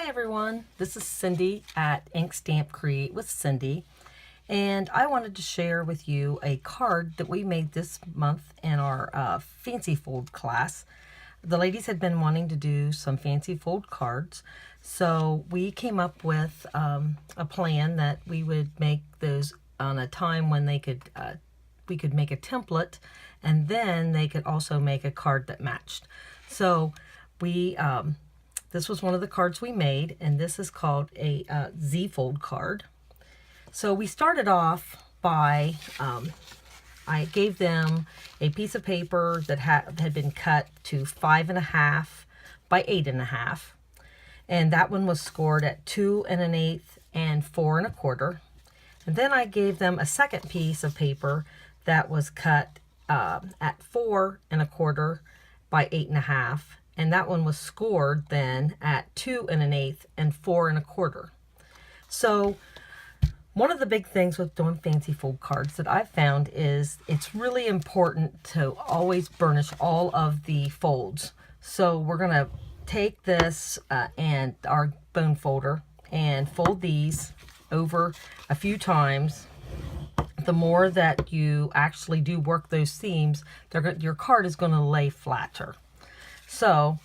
Hi everyone, this is Cindy at Ink Stamp Create with Cindy, and I wanted to share with you a card that we made this month in our fancy fold class. The ladies had been wanting to do some fancy fold cards, so we came up with a plan that we would make those on a time when they could we could make a template, and then they could also make a card that matched. So we this was one of the cards we made, and this is called a Z-fold card. So we started off by, I gave them a piece of paper that had been cut to 5.5 by 8.5. And that one was scored at 2 1/8 and 4 1/4. And then I gave them a second piece of paper that was cut at 4 1/4 by 8.5. And that one was scored then at 2 1/8 and 4 1/4. So one of the big things with doing fancy fold cards that I've found is it's really important to always burnish all of the folds. So we're going to take this and our bone folder and fold these over a few times. The more that you actually do work those seams, your card is going to lay flatter. So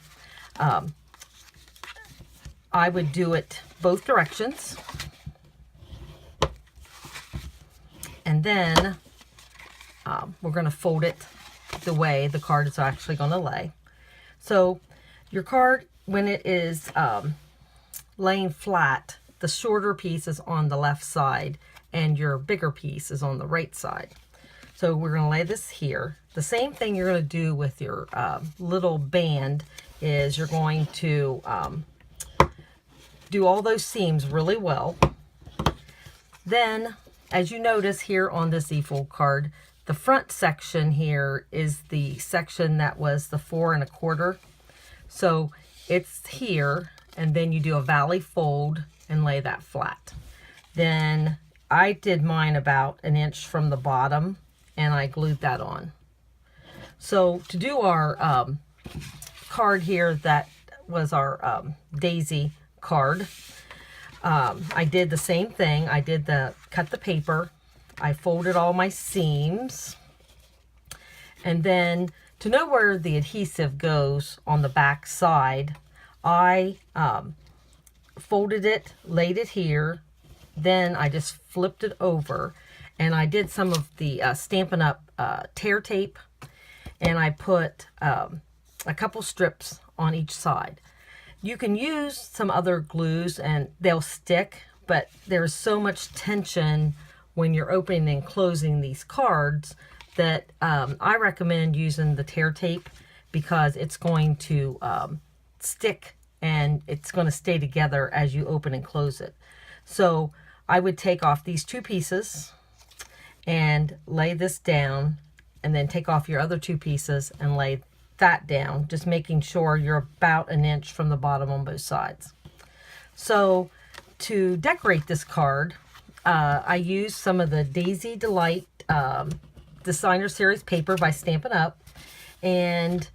I would do it both directions, and then we're going to fold it the way the card is actually going to lay. So your card, when it is laying flat, the shorter piece is on the left side and your bigger piece is on the right side. So we're going to lay this here. The same thing you're going to do with your little band is you're going to do all those seams really well. Then, as you notice here on this Z-fold card, the front section here is the section that was the 4 1/4. So it's here, and then you do a valley fold and lay that flat. Then I did mine about 1 inch from the bottom, and I glued that on. So to do our card here, that was our daisy card. I did the same thing. I did cut the paper. I folded all my seams. And then to know where the adhesive goes on the back side, I folded it, laid it here. Then I just flipped it over, and I did some of the Stampin' Up tear tape, and I put a couple strips on each side. You can use some other glues and they'll stick, but there's so much tension when you're opening and closing these cards that I recommend using the tear tape, because it's going to stick and it's going to stay together as you open and close it. So I would take off these two pieces and lay this down, and then take off your other two pieces and lay that down, just making sure you're about 1 inch from the bottom on both sides. So to decorate this card, I used some of the Daisy Delight Designer Series paper by Stampin' Up, and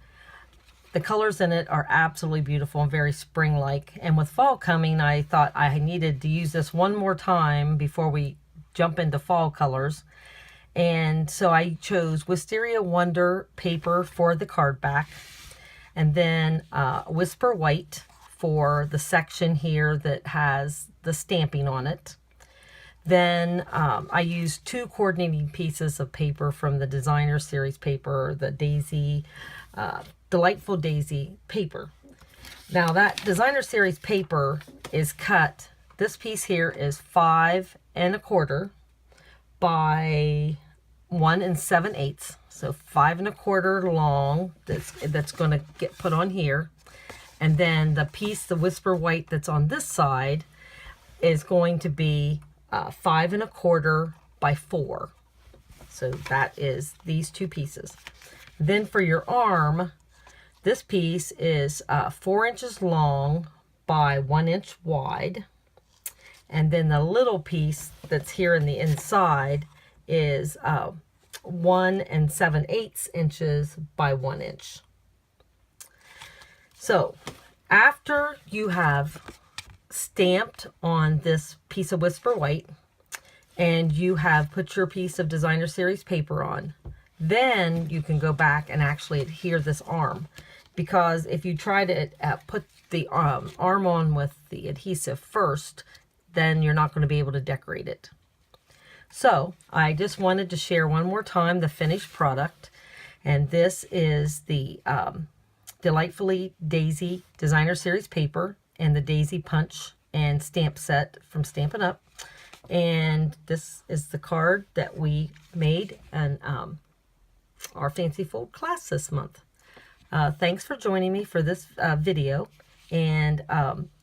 the colors in it are absolutely beautiful and very spring-like. And with fall coming, I thought I needed to use this one more time before we jump into fall colors. And so I chose Wisteria Wonder paper for the card back, and then Whisper White for the section here that has the stamping on it. Then I used 2 coordinating pieces of paper from the Designer Series paper, the Daisy, Delightful Daisy paper. Now that Designer Series paper is cut. This piece here is 5 1/4 by 1 7/8, so 5 1/4 long. That's going to get put on here, and then the piece, the Whisper White, that's on this side is going to be 5 1/4 by 4. So that is these two pieces. Then for your arm, this piece is 4 inches long by 1 inch wide. And then the little piece that's here in the inside is 1 7/8 inches by 1 inch. So after you have stamped on this piece of Whisper White, and you have put your piece of Designer Series paper on, then you can go back and actually adhere this arm. Because if you try to put the arm on with the adhesive first, then you're not going to be able to decorate it. So I just wanted to share one more time the finished product. And this is the Delightfully Daisy Designer Series paper and the Daisy Punch and stamp set from Stampin' Up. And this is the card that we made in our Fancy Fold class this month. Thanks for joining me for this video, and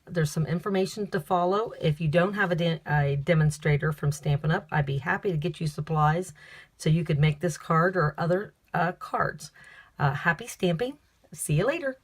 there's some information to follow. If you don't have a demonstrator from Stampin' Up, I'd be happy to get you supplies so you could make this card or other cards. Happy stamping. See you later.